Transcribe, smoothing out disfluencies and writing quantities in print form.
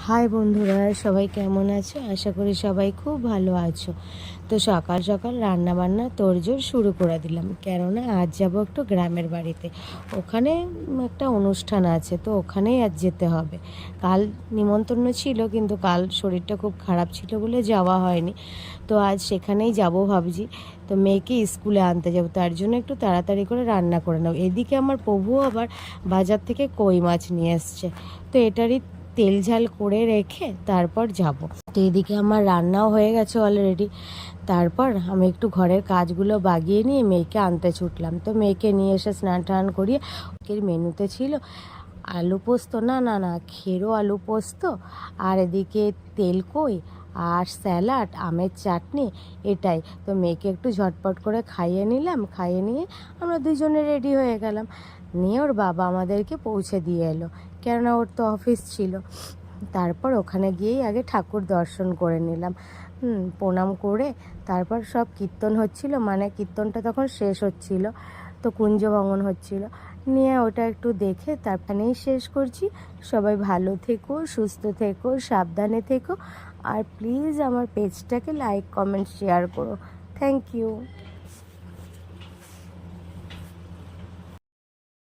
High বন্ধুরা, সবাই কেমন আছো? আশা করি সবাই খুব ভালো আছো। তো সকাল সকাল রান্না বান্না তোড়জোড় শুরু করে দিলাম, কেননা আজ যাব একটু গ্রামের বাড়িতে। ওখানে একটা অনুষ্ঠান আছে, তো ওখানেই আজ যেতে হবে। কাল নিমন্ত্রণ ছিল, কিন্তু কাল শরীরটা খুব খারাপ ছিল বলে যাওয়া হয়নি। তো আজ সেখানেই যাব ভাবছি। তো মেয়েকে স্কুলে আনতে যাব, তার জন্য একটু তাড়াতাড়ি করে রান্না করে নাও। এদিকে আমার প্রভু আবার বাজার থেকে কই মাছ নিয়ে এসছে, তো এটারই তেল ঝাল করে রেখে তারপর যাব। তো এদিকে আমার রান্নাও হয়ে গেছে অলরেডি। তারপর আমি একটু ঘরের কাজগুলো বাগিয়ে নিয়ে মেয়েকে আনতে ছুটলাম। তো মেয়েকে নিয়ে এসে স্নান টান করিয়ে, ওকে মেনুতে ছিল আলু পোস্ত, না খেরো আলু পোস্ত, আর এদিকে তেলকই আর স্যালাড, আমের চাটনি, এটাই। তো মেয়েকে একটু ঝটপট করে খাইয়ে নিলাম, খাইয়ে নিয়ে আমরা দুজনে রেডি হয়ে গেলাম। নিয়ে ওর বাবা আমাদেরকে পৌঁছে দিয়ে এলো, কেননা ওর তো অফিস ছিল। তারপর ওখানে গিয়েই আগে ঠাকুর দর্শন করে নিলাম, প্রণাম করে। তারপর সব কীর্তন হচ্ছিল, মানে কীর্তনটা তখন শেষ হচ্ছিল, তো কুঞ্জভঙ্গন হচ্ছিল। নিয়ে ওটা একটু দেখে তারপরেই শেষ করছি। সবাই ভালো থেকো, সুস্থ থেকো, সাবধানে থেকো, আর প্লিজ আমার পেজটাকে লাইক কমেন্ট শেয়ার করো। Thank you.